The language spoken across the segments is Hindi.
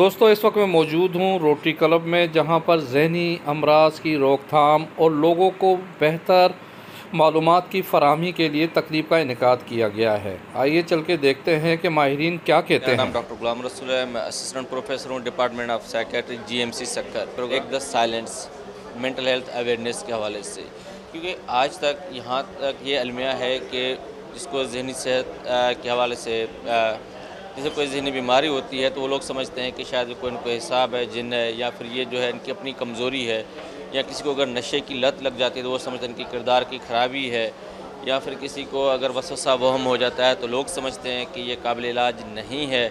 दोस्तों, इस वक्त मैं मौजूद हूँ रोटरी क्लब में, जहाँ पर ज़हनी अमराज की रोकथाम और लोगों को बेहतर मालूमात की फराहमी के लिए तकरीब का इनेकाद किया गया है। आइए चल के देखते हैं कि माहिरीन क्या कहते हैं। मेरा नाम डॉक्टर गुलाम रसूल है। मैं असिस्टेंट प्रोफेसर हूँ डिपार्टमेंट ऑफ साइकेट्री GMC सक्कर। एक the silence mental health awareness के हवाले से, क्योंकि आज तक यहाँ तक ये अलमिया है कि जिसको जहनी सेहत के हवाले से जैसे कोई जहनी बीमारी होती है तो वो लोग समझते हैं कि शायद कोई इनको हिसाब है, जिन है, या फिर ये जो है इनकी अपनी कमज़ोरी है, या किसी को अगर नशे की लत लग जाती है तो वो समझते हैं इनकी किरदार की ख़राबी है, या फिर किसी को अगर वसवसा वहम हो जाता है तो लोग समझते हैं कि ये काबिल इलाज नहीं है,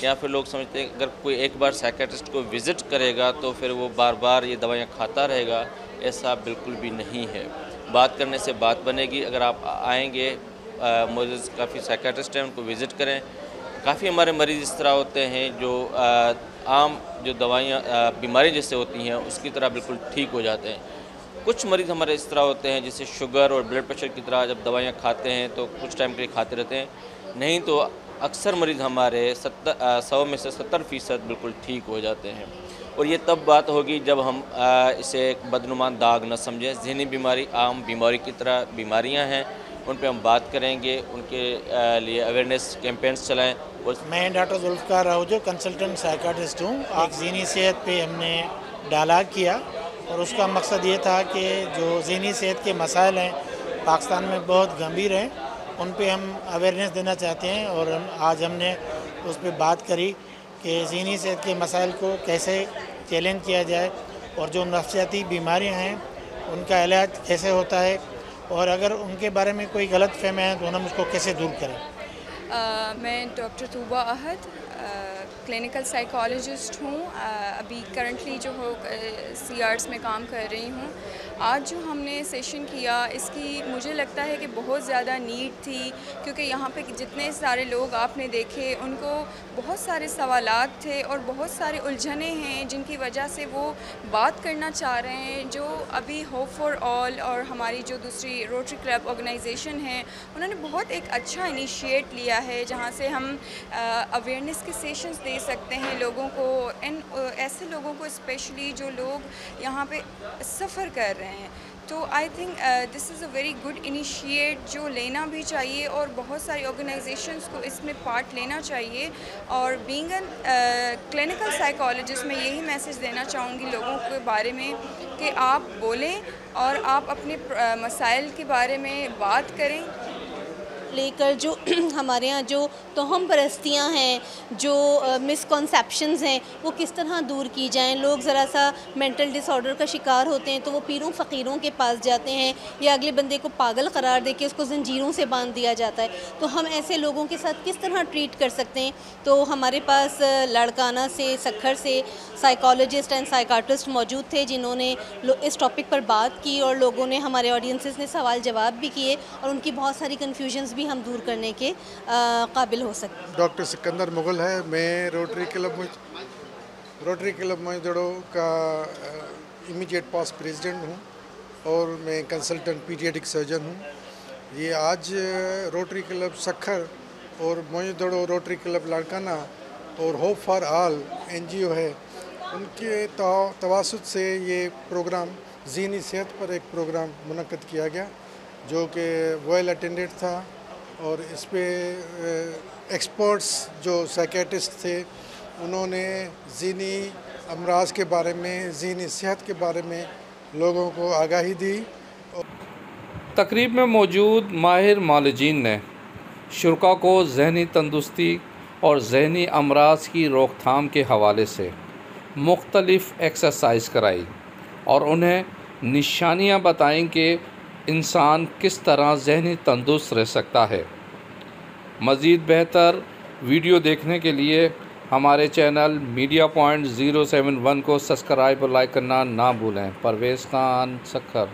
या फिर लोग समझते हैं कि अगर कोई एक बार साइकेट्रिस्ट को विज़िट करेगा तो फिर वो बार बार ये दवाइयाँ खाता रहेगा। ऐसा बिल्कुल भी नहीं है। बात करने से बात बनेगी। अगर आप आएँगे, मौजूद काफ़ी साइकेट्रिस्ट हैं, उनको विज़िट करें। काफ़ी हमारे मरीज़ इस तरह होते हैं जो आम जो दवाइयाँ बीमारी जैसे होती हैं उसकी तरह बिल्कुल ठीक हो जाते हैं। कुछ मरीज़ हमारे इस तरह होते हैं जैसे शुगर और ब्लड प्रेशर की तरह, जब दवाइयाँ खाते हैं तो कुछ टाइम के लिए खाते रहते हैं, नहीं तो अक्सर मरीज़ हमारे 100 में से 70% बिल्कुल ठीक हो जाते हैं। और ये तब बात होगी जब हम इसे एक बदनुमान दाग न समझें। ज़हनी बीमारी आम बीमारी की तरह बीमारियाँ हैं, उन पे हम बात करेंगे, उनके लिए अवेयरनेस कैंपेन्स चलाएँ। मैं doctor Zulfiqar Ahuja consultant psychiatrist हूँ। एक ज़हनी सेहत पे हमने डायलॉग किया और उसका मकसद ये था कि जो ज़हनी सेहत के मसाइल हैं पाकिस्तान में बहुत गंभीर हैं, उन पे हम अवेयरनेस देना चाहते हैं। और आज हमने उस पर बात करी कि ज़हनी सेहत के मसाइल को कैसे चैलेंज किया जाए और जो नफ्सियाती बीमारियाँ हैं उनका इलाज कैसे होता है, और अगर उनके बारे में कोई गलत फहमी है तो हम उसको कैसे दूर करें। मैं डॉक्टर तूबा अहद क्लिनिकल साइकोलॉजिस्ट हूँ। अभी करंटली जो हो CARTS में काम कर रही हूँ। आज जो हमने सेशन किया इसकी मुझे लगता है कि बहुत ज़्यादा नीड थी, क्योंकि यहाँ पे जितने सारे लोग आपने देखे उनको बहुत सारे सवालात थे और बहुत सारे उलझने हैं जिनकी वजह से वो बात करना चाह रहे हैं। जो अभी होप फॉर ऑल और हमारी जो दूसरी रोटरी क्लब ऑर्गेनाइजेशन है, उन्होंने बहुत एक अच्छा इनिशिएट लिया है जहाँ से हम अवेयरनेस के सेशंस दे सकते हैं लोगों को, ऐसे लोगों को स्पेशली जो लोग यहाँ पे सफ़र कर रहे हैं। तो I think this is a very good initiate जो लेना भी चाहिए और बहुत सारी ऑर्गेनाइजेशंस को इसमें पार्ट लेना चाहिए। और बीइंग एन क्लिनिकल साइकोलॉजिस्ट मैं यही मैसेज देना चाहूँगी लोगों के बारे में कि आप बोलें और आप अपने मसाइल के बारे में बात करें लेकर। जो हमारे यहाँ जो तोहम परस्तियाँ हैं, जो मिसकॉन्सेप्शंस हैं, वो किस तरह दूर की जाएं। लोग ज़रा सा मेंटल डिसऑर्डर का शिकार होते हैं तो वो पीरों फ़कीरों के पास जाते हैं या अगले बंदे को पागल करार दे के उसको जंजीरों से बांध दिया जाता है। तो हम ऐसे लोगों के साथ किस तरह ट्रीट कर सकते हैं। तो हमारे पास लाड़काना से सक्खर से साइकोलॉजिस्ट एंड साइकाट्रिस्ट मौजूद थे जिन्होंने इस टॉपिक पर बात की, और लोगों ने, हमारे ऑडियंसेस ने सवाल जवाब भी किए और उनकी बहुत सारी कन्फ्यूजन्स भी हम दूर करने के काबिल हो सकते हैं। डॉक्टर सिकंदर मुगल है। मैं रोटरी क्लब मोजड़ो का इमीडिएट पास्ट प्रेसिडेंट हूँ और मैं कंसल्टेंट पीडियाट्रिक सर्जन हूँ। ये आज रोटरी क्लब सक्खर और मोजड़ो रोटरी क्लब लाड़काना और होप फॉर ऑल NGO है, उनके तवासुत से ये प्रोग्राम ज़हनी सेहत पर एक प्रोग्राम मुनक्कद किया गया जो कि वेल अटेंडेड था। और इस पे एक्सपर्ट्स जो साइकेट्रिस्ट थे उन्होंने ज़हनी अमराज के बारे में, ज़हनी सेहत के बारे में लोगों को आगाही दी। तकरीब में मौजूद माहिर मालिजीन ने शुरका को ज़हनी तंदुरुस्ती और ज़हनी अमराज की रोकथाम के हवाले से मुख्तलिफ़ एक्सरसाइज कराई और उन्हें निशानियां बताईं कि इंसान किस तरह ज़हनी तंदुरुस्त रह सकता है। मज़ीद बेहतर वीडियो देखने के लिए हमारे चैनल मीडिया पॉइंट 071 को सब्सक्राइब और लाइक करना ना भूलें। परवेज़ खान, सक्खर।